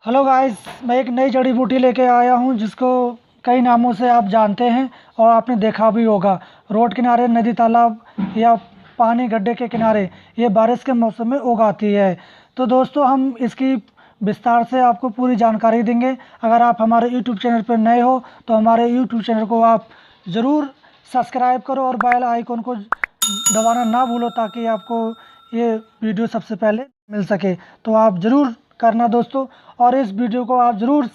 Hello guys, मैं एक नई जड़ी बूटी लेके आया हूँ जिसको कई नामों से आप जानते हैं और आपने देखा भी होगा। रोड किनारे, नदी तालाब या पानी गड्ढे के किनारे ये बारिश के मौसम में उगाती है। तो दोस्तों, हम इसकी विस्तार से आपको पूरी जानकारी देंगे। अगर आप हमारे यूट्यूब चैनल पर नए हो तो हमारे यूट्यूब चैनल को आप ज़रूर सब्सक्राइब करो और बेल आइकन को दबाना ना भूलो ताकि आपको ये वीडियो सबसे पहले मिल सके। तो आप ज़रूर करना दोस्तों, और इस वीडियो को आप ज़रूर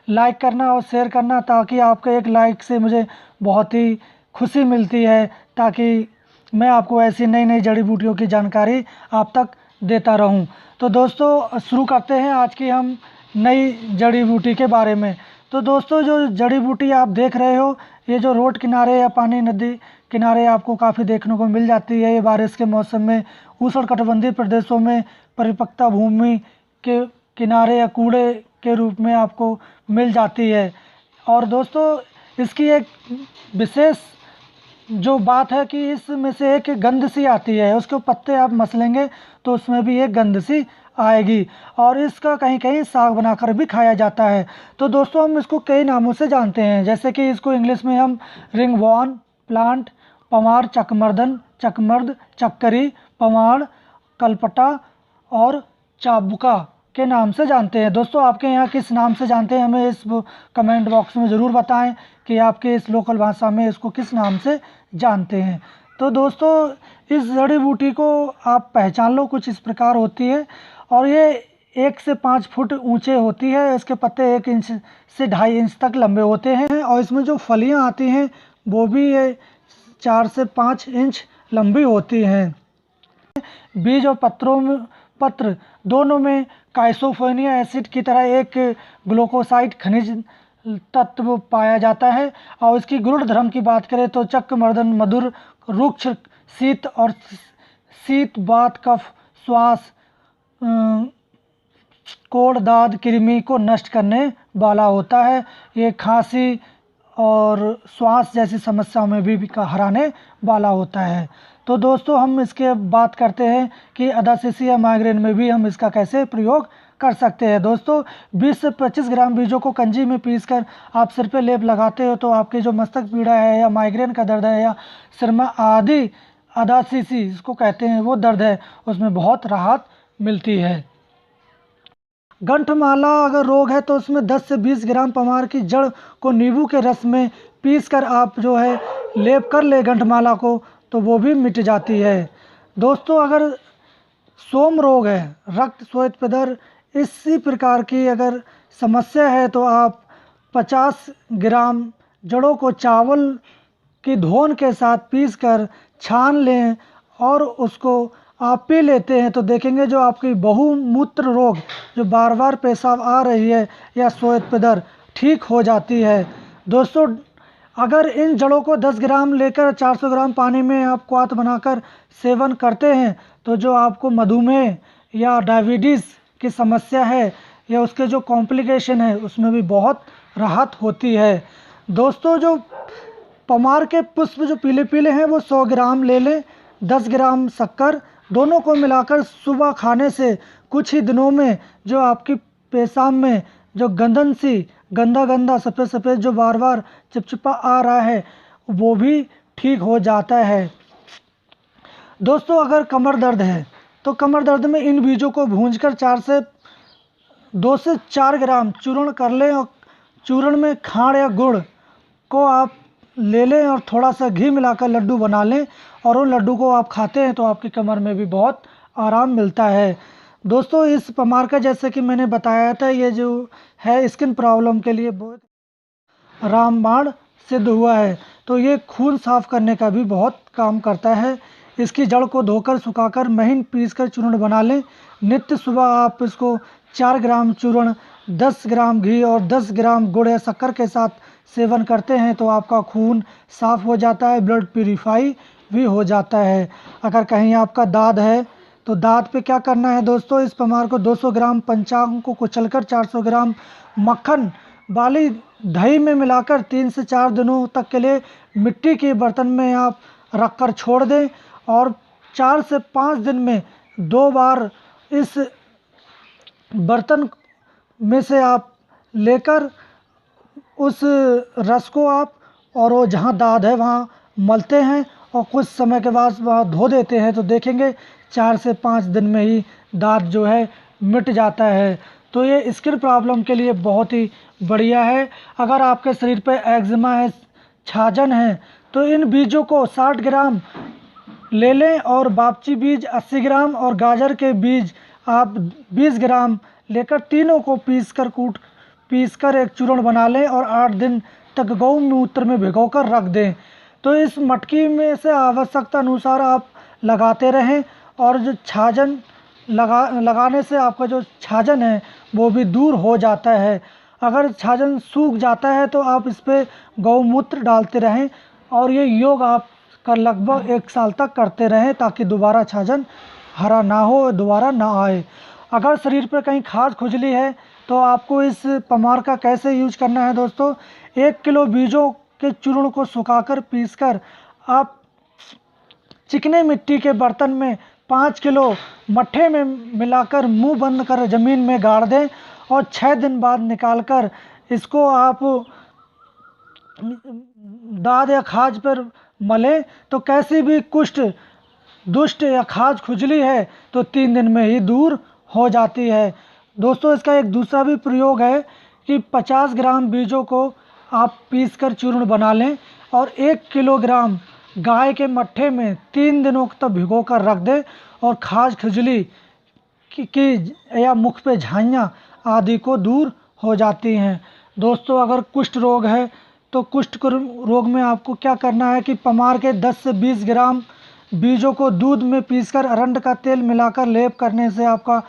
लाइक करना और शेयर करना ताकि आपके एक लाइक से मुझे बहुत ही खुशी मिलती है, ताकि मैं आपको ऐसी नई नई जड़ी बूटियों की जानकारी आप तक देता रहूं। तो दोस्तों, शुरू करते हैं आज की हम नई जड़ी बूटी के बारे में। तो दोस्तों, जो जड़ी बूटी आप देख रहे हो, ये जो रोड किनारे या पानी नदी किनारे आपको काफ़ी देखने को मिल जाती है। ये बारिश के मौसम में उष्णकटिबंधीय प्रदेशों में परिपक्वता भूमि के किनारे या कूड़े के रूप में आपको मिल जाती है। और दोस्तों, इसकी एक विशेष जो बात है कि इसमें से एक गंध सी आती है। उसके पत्ते आप मसलेंगे तो उसमें भी एक गंध सी आएगी, और इसका कहीं कहीं साग बनाकर भी खाया जाता है। तो दोस्तों, हम इसको कई नामों से जानते हैं, जैसे कि इसको इंग्लिश में हम रिंगवॉर्म प्लांट, पमार, चकमर्दन, चकमर्द, चक्करी, पमार, कलपटा और चाबुका के नाम से जानते हैं। दोस्तों, आपके यहाँ किस नाम से जानते हैं, हमें इस कमेंट बॉक्स में ज़रूर बताएं कि आपके इस लोकल भाषा में इसको किस नाम से जानते हैं। तो दोस्तों, इस जड़ी बूटी को आप पहचान लो, कुछ इस प्रकार होती है और ये 1 से 5 फुट ऊंचे होती है। इसके पत्ते 1 इंच से 2.5 इंच तक लंबे होते हैं, और इसमें जो फलियां आती हैं वो भी ये 4 से 5 इंच लंबी होती हैं। बीज और पत्र दोनों में काइसोफेनिया एसिड की तरह एक ग्लूकोसाइड खनिज तत्व पाया जाता है। और इसकी गुणधर्म की बात करें तो चक्रमर्दन मधुर, रुक्ष, शीत और शीत, वात, कफ, श्वास, कोढ़, दाद, कृमि को नष्ट करने वाला होता है। ये खांसी और श्वास जैसी समस्याओं में भी हराने वाला होता है। तो दोस्तों, हम इसके बात करते हैं कि अदासिसी या माइग्रेन में भी हम इसका कैसे प्रयोग कर सकते हैं। दोस्तों, 20 से 25 ग्राम बीजों को कंजी में पीसकर आप सिर पे लेप लगाते हो तो आपकी जो मस्तक पीड़ा है या माइग्रेन का दर्द है या सिर में आदि अदासिसी इसको कहते हैं वो दर्द है, उसमें बहुत राहत मिलती है। गंठमाला अगर रोग है तो उसमें 10 से 20 ग्राम पमार की जड़ को नींबू के रस में पीसकर आप जो है लेप कर ले गंठमाला को, तो वो भी मिट जाती है। दोस्तों, अगर सोम रोग है, रक्त श्वेत पिदर, इसी प्रकार की अगर समस्या है तो आप 50 ग्राम जड़ों को चावल की धोन के साथ पीसकर छान लें और उसको आप पी लेते हैं तो देखेंगे जो आपकी बहुमूत्र रोग, जो बार बार पेशाब आ रही है या श्वेत पिदर, ठीक हो जाती है। दोस्तों, अगर इन जड़ों को 10 ग्राम लेकर 400 ग्राम पानी में आप क्वाथ बनाकर सेवन करते हैं तो जो आपको मधुमेह या डायबिटीज़ की समस्या है या उसके जो कॉम्प्लिकेशन है उसमें भी बहुत राहत होती है। दोस्तों, जो पमार के पुष्प जो पीले पीले हैं वो 100 ग्राम ले लें, 10 ग्राम शक्कर, दोनों को मिलाकर सुबह खाने से कुछ ही दिनों में जो आपकी पेशाब में जो गंदन सी गंदा गंदा सफ़ेद सफ़ेद जो बार बार चिपचिपा आ रहा है वो भी ठीक हो जाता है। दोस्तों, अगर कमर दर्द है तो कमर दर्द में इन बीजों को भूंजकर 2 से 4 ग्राम चूर्ण कर लें और चूर्ण में खांड या गुड़ को आप ले लें और थोड़ा सा घी मिलाकर लड्डू बना लें और उन लड्डू को आप खाते हैं तो आपकी कमर में भी बहुत आराम मिलता है। दोस्तों, इस पमार का जैसे कि मैंने बताया था, ये जो है स्किन प्रॉब्लम के लिए बहुत रामबाण सिद्ध हुआ है, तो ये खून साफ करने का भी बहुत काम करता है। इसकी जड़ को धोकर सुखाकर महीन पीसकर चूर्ण बना लें। नित्य सुबह आप इसको 4 ग्राम चूर्ण, 10 ग्राम घी और 10 ग्राम गुड़ या शक्कर के साथ सेवन करते हैं तो आपका खून साफ हो जाता है, ब्लड प्यूरिफाई भी हो जाता है। अगर कहीं आपका दाद है तो दाद पे क्या करना है दोस्तों, इस पमार को 200 ग्राम पंचांग को कुचलकर 400 ग्राम मक्खन वाली दही में मिलाकर 3 से 4 दिनों तक के लिए मिट्टी के बर्तन में आप रखकर छोड़ दें और 4 से 5 दिन में 2 बार इस बर्तन में से आप लेकर उस रस को आप और वो जहाँ दाद है वहाँ मलते हैं और कुछ समय के बाद वहाँ धो देते हैं, तो देखेंगे 4 से 5 दिन में ही दाद जो है मिट जाता है। तो ये स्किन प्रॉब्लम के लिए बहुत ही बढ़िया है। अगर आपके शरीर पे एक्जिमा है, छाजन है, तो इन बीजों को 60 ग्राम ले लें और बापची बीज 80 ग्राम और गाजर के बीज आप 20 ग्राम लेकर तीनों को पीसकर एक चूर्ण बना लें और 8 दिन तक गौमूत्र में भिगोकर रख दें। तो इस मटकी में से आवश्यकता अनुसार आप लगाते रहें और जो छाजन लगाने से आपका जो छाजन है वो भी दूर हो जाता है। अगर छाजन सूख जाता है तो आप इस पर गौमूत्र डालते रहें और ये योग आप का लगभग 1 साल तक करते रहें ताकि दोबारा छाजन हरा ना हो, दोबारा ना आए। अगर शरीर पर कहीं खाज खुजली है तो आपको इस पमार का कैसे यूज करना है दोस्तों, 1 किलो बीजों के चूर्ण को सुखाकर पीसकर आप चिकने मिट्टी के बर्तन में 5 किलो मट्ठे में मिलाकर मुंह बंद कर ज़मीन में गाड़ दें और 6 दिन बाद निकालकर इसको आप दाद या खाज पर मलें तो कैसी भी कुष्ठ, दुष्ट या खाज खुजली है तो 3 दिन में ही दूर हो जाती है। दोस्तों इसका एक दूसरा भी प्रयोग है कि 50 ग्राम बीजों को आप पीसकर चूर्ण बना लें और 1 किलोग्राम गाय के मट्ठे में 3 दिनों तक भिगो कर रख दें और खाज खुजली की या मुख पे झाइयाँ आदि को दूर हो जाती हैं। दोस्तों अगर कुष्ठ रोग है तो कुष्ठ रोग में आपको क्या करना है कि पमार के 10 से 20 ग्राम बीजों को दूध में पीसकर अरंड का तेल मिलाकर लेप करने से आपका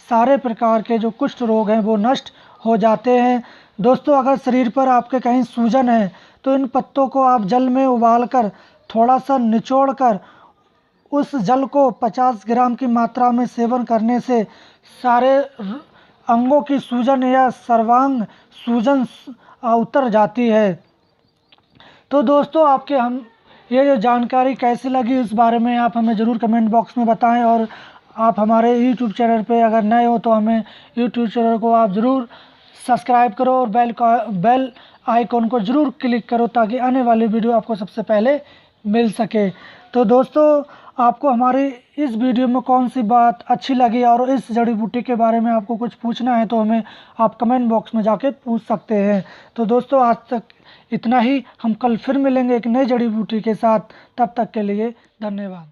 सारे प्रकार के जो कुष्ठ रोग हैं वो नष्ट हो जाते हैं। दोस्तों अगर शरीर पर आपके कहीं सूजन है तो इन पत्तों को आप जल में उबालकर थोड़ा सा निचोड़ कर उस जल को 50 ग्राम की मात्रा में सेवन करने से सारे अंगों की सूजन या सर्वांग सूजन उतर जाती है। तो दोस्तों आपके हम ये जो जानकारी कैसी लगी उस बारे में आप हमें ज़रूर कमेंट बॉक्स में बताएं और आप हमारे यूट्यूब चैनल पे अगर नए हो तो हमें यूट्यूब चैनल को आप ज़रूर सब्सक्राइब करो और बेल आइकॉन को ज़रूर क्लिक करो ताकि आने वाली वीडियो आपको सबसे पहले मिल सके। तो दोस्तों आपको हमारी इस वीडियो में कौन सी बात अच्छी लगी और इस जड़ी बूटी के बारे में आपको कुछ पूछना है तो हमें आप कमेंट बॉक्स में जाके पूछ सकते हैं। तो दोस्तों आज तक इतना ही, हम कल फिर मिलेंगे एक नई जड़ी बूटी के साथ, तब तक के लिए धन्यवाद।